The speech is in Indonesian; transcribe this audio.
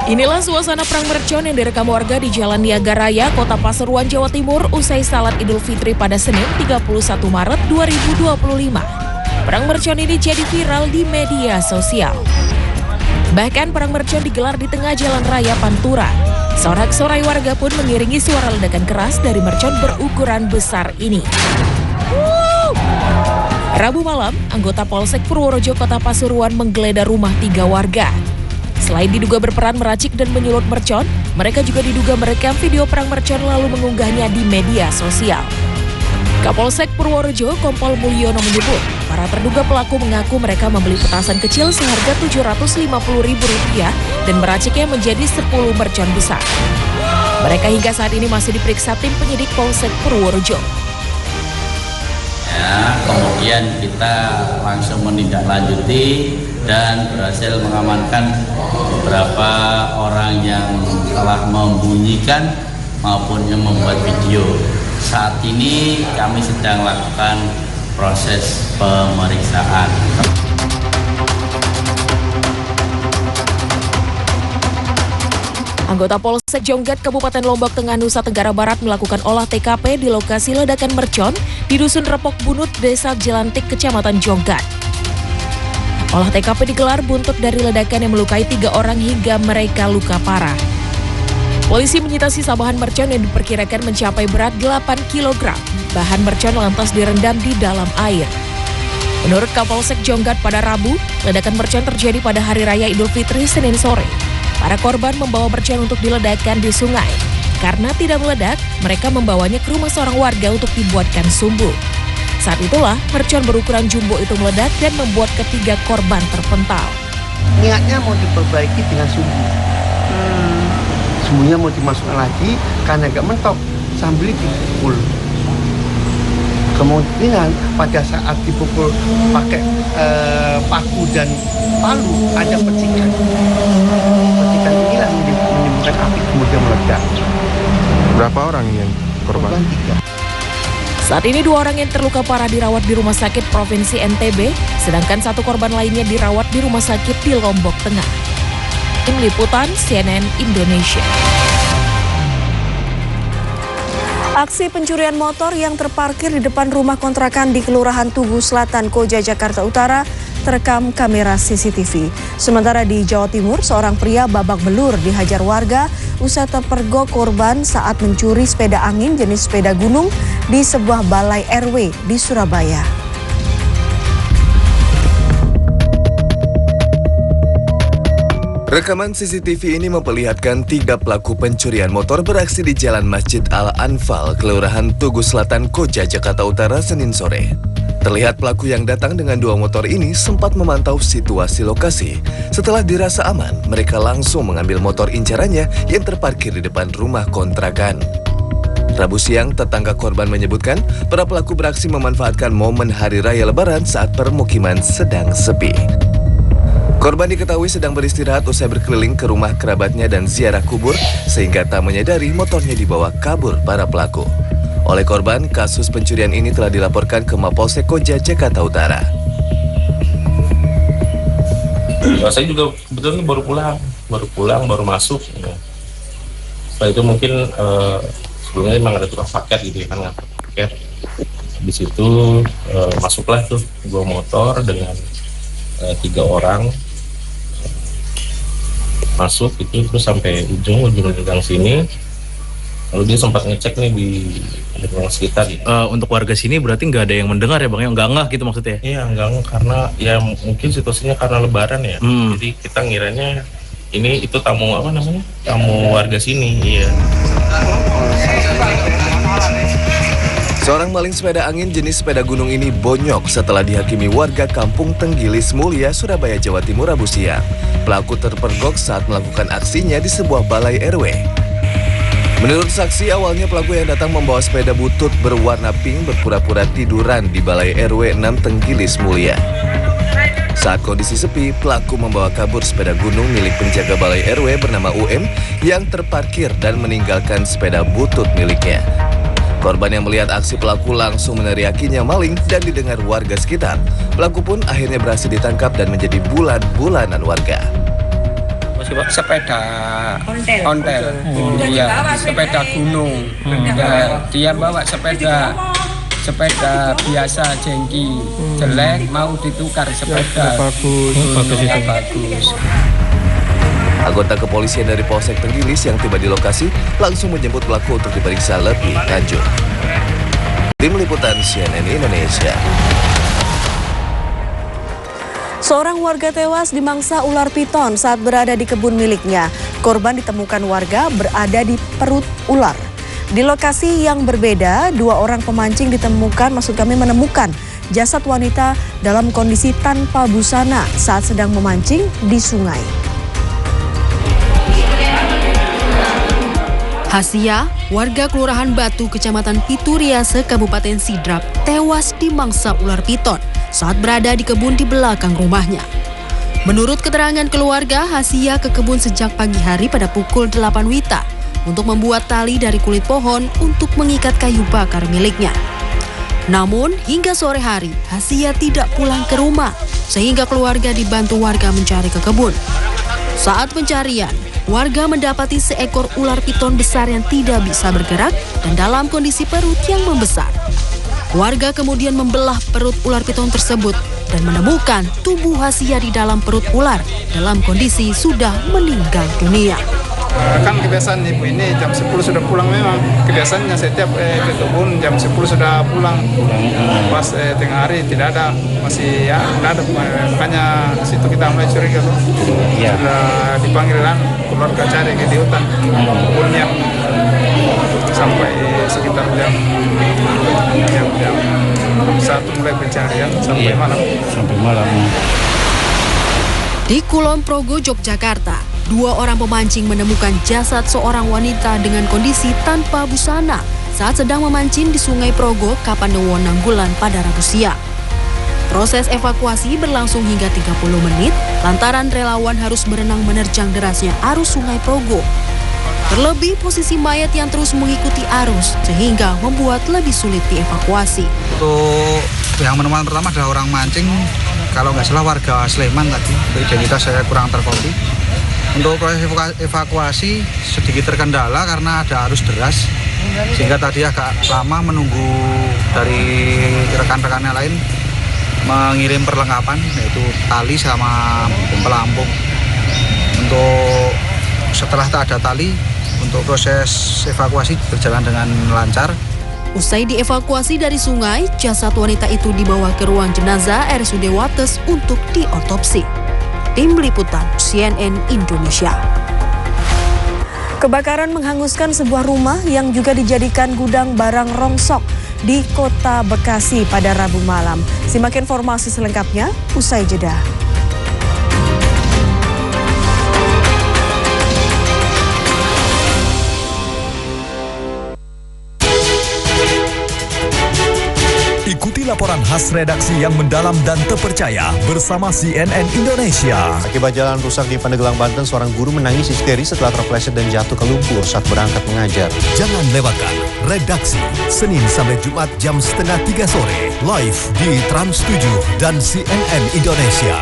Inilah suasana perang mercon yang direkam warga di Jalan Niaga Raya, Kota Pasuruan, Jawa Timur usai salat Idul Fitri pada Senin 31 Maret 2025. Perang mercon ini jadi viral di media sosial. Bahkan perang mercon digelar di tengah jalan raya Pantura. Sorak-sorai warga pun mengiringi suara ledakan keras dari mercon berukuran besar ini. Rabu malam, anggota Polsek Purworejo Kota Pasuruan menggeledah rumah 3 warga. Selain diduga berperan meracik dan menyulut mercon, mereka juga diduga merekam video perang mercon lalu mengunggahnya di media sosial. Kapolsek Purworejo Kompol Mulyono menyebut, para terduga pelaku mengaku mereka membeli petasan kecil seharga Rp750.000 dan meraciknya menjadi 10 mercon besar. Mereka hingga saat ini masih diperiksa tim penyidik Polsek Purworejo. Kemudian kita langsung menindaklanjuti dan berhasil mengamankan beberapa orang yang telah membunyikan maupun yang membuat video. Saat ini kami sedang lakukan proses pemeriksaan. Anggota Polsek Jonggat Kabupaten Lombok Tengah Nusa Tenggara Barat melakukan olah TKP di lokasi ledakan mercon di Dusun Repok Bunut, Desa Jelantik, Kecamatan Jonggat. Olah TKP digelar buntut dari ledakan yang melukai 3 orang hingga mereka luka parah. Polisi menyita sisa bahan mercon yang diperkirakan mencapai berat 8 kg. Bahan mercon lantas direndam di dalam air. Menurut Kapolsek Jonggat pada Rabu, ledakan mercon terjadi pada Hari Raya Idul Fitri Senin sore. Para korban membawa mercon untuk diledakkan di sungai. Karena tidak meledak, mereka membawanya ke rumah seorang warga untuk dibuatkan sumbu. Saat itulah, mercon berukuran jumbo itu meledak dan membuat ketiga korban terpental. Niatnya mau diperbaiki dengan sumbu. Sumbunya mau dimasukkan lagi, karena agak mentok, sambil dipukul. Kemungkinan pada saat dipukul pakai paku dan palu, ada percikan. Percikan inilah menimbulkan api kemudian meledak. Berapa orang yang korban? 3. Saat ini 2 orang yang terluka parah dirawat di Rumah Sakit Provinsi NTB, sedangkan 1 korban lainnya dirawat di Rumah Sakit di Lombok Tengah. Tim Liputan CNN Indonesia. Aksi pencurian motor yang terparkir di depan rumah kontrakan di Kelurahan Tugu Selatan, Koja, Jakarta Utara terekam kamera CCTV. Sementara di Jawa Timur, seorang pria babak belur dihajar warga usai terpergok korban saat mencuri sepeda angin jenis sepeda gunung di sebuah balai RW di Surabaya. Rekaman CCTV ini memperlihatkan 3 pelaku pencurian motor beraksi di Jalan Masjid Al-Anfal, Kelurahan Tugu Selatan, Koja, Jakarta Utara, Senin sore. Terlihat pelaku yang datang dengan 2 motor ini sempat memantau situasi lokasi. Setelah dirasa aman, mereka langsung mengambil motor incarannya yang terparkir di depan rumah kontrakan. Rabu siang, tetangga korban menyebutkan para pelaku beraksi memanfaatkan momen Hari Raya Lebaran saat permukiman sedang sepi. Korban diketahui sedang beristirahat usai berkeliling ke rumah kerabatnya dan ziarah kubur sehingga tak menyadari motornya dibawa kabur para pelaku. Oleh korban, kasus pencurian ini telah dilaporkan ke Mapolsek Koja, Jakarta Utara. Saya juga kebetulan baru masuk. Ya. Setelah itu mungkin sebelumnya memang ada tukang paket gitu ya kan, paket. Di situ masuklah tuh 2 motor dengan 3 orang. Masuk itu terus sampai ujung gang sini, lalu dia sempat ngecek nih di lingkungan sekitar. Untuk warga sini berarti nggak ada yang mendengar ya bang, yang nggak gitu maksudnya? Iya nggak, karena ya mungkin situasinya karena Lebaran ya, jadi kita ngiranya ini itu tamu warga sini. Iya. Seorang maling sepeda angin jenis sepeda gunung ini bonyok setelah dihakimi warga Kampung Tenggilis Mulia, Surabaya, Jawa Timur, Rabu siang. Pelaku terpergok saat melakukan aksinya di sebuah balai RW. Menurut saksi, awalnya pelaku yang datang membawa sepeda butut berwarna pink berpura-pura tiduran di balai RW 6 Tenggilis Mulia. Saat kondisi sepi, pelaku membawa kabur sepeda gunung milik penjaga balai RW bernama UM yang terparkir dan meninggalkan sepeda butut miliknya. Korban yang melihat aksi pelaku langsung meneriakinya maling dan didengar warga sekitar. Pelaku pun akhirnya berhasil ditangkap dan menjadi bulan-bulanan warga. sih Pak? Sepeda ontel. Iya, sepeda gunung. Ya, dia bawa sepeda biasa jengki, jelek mau ditukar sepeda. Bagus. Anggota kepolisian dari Polsek Tenggilis yang tiba di lokasi langsung menjemput pelaku untuk diperiksa lebih lanjut. Tim Liputan CNN Indonesia. Seorang warga tewas dimangsa ular piton saat berada di kebun miliknya. Korban ditemukan warga berada di perut ular. Di lokasi yang berbeda, 2 orang pemancing menemukan jasad wanita dalam kondisi tanpa busana saat sedang memancing di sungai. Hasia, warga Kelurahan Batu, Kecamatan Pituriase, Kabupaten Sidrap, tewas dimangsa ular piton saat berada di kebun di belakang rumahnya. Menurut keterangan keluarga, Hasia ke kebun sejak pagi hari pada pukul 8 WITA untuk membuat tali dari kulit pohon untuk mengikat kayu bakar miliknya. Namun, hingga sore hari, Hasia tidak pulang ke rumah, sehingga keluarga dibantu warga mencari ke kebun. Saat pencarian, warga mendapati seekor ular piton besar yang tidak bisa bergerak dan dalam kondisi perut yang membesar. Warga kemudian membelah perut ular piton tersebut dan menemukan tubuh Hasia di dalam perut ular dalam kondisi sudah meninggal dunia. Kan kebiasaan ibu ini jam 10 sudah pulang memang. Kebiasaannya setiap ke kebun jam 10 sudah pulang. Pas tengah hari tidak ada, masih ya tidak ada. Makanya situ kita mulai curiga tuh. Sudah dipanggil keluarga cari di hutan kebunnya sampai sekitar jam 1 mulai pencarian sampai malam. Di Kulon Progo, Yogyakarta, 2 orang pemancing menemukan jasad seorang wanita dengan kondisi tanpa busana saat sedang memancing di Sungai Progo, Kapanewon, Nanggulan pada Rabu siang. Proses evakuasi berlangsung hingga 30 menit lantaran relawan harus berenang menerjang derasnya arus Sungai Progo. Terlebih posisi mayat yang terus mengikuti arus sehingga membuat lebih sulit dievakuasi. Untuk yang menemukan pertama adalah orang mancing, kalau nggak salah warga Sleman tadi, identitas saya kurang terkopi. Untuk proses evakuasi sedikit terkendala karena ada arus deras, sehingga tadi agak lama menunggu dari rekan-rekannya lain mengirim perlengkapan, yaitu tali sama pelampung. Untuk setelah tak ada tali, untuk proses evakuasi berjalan dengan lancar. Usai dievakuasi dari sungai, jasad wanita itu dibawa ke ruang jenazah RSUD Wates untuk diotopsi. Tim Liputan CNN Indonesia. Kebakaran menghanguskan sebuah rumah yang juga dijadikan gudang barang rongsok di Kota Bekasi pada Rabu malam. Simak informasi selengkapnya usai jeda. Ikuti laporan khas redaksi yang mendalam dan terpercaya bersama CNN Indonesia. Akibat jalan rusak di Pandeglang, Banten, seorang guru menangis histeris setelah terpleset dan jatuh ke lumpur saat berangkat mengajar. Jangan lewatkan redaksi Senin sampai Jumat jam 2:30 sore live di Trans 7 dan CNN Indonesia.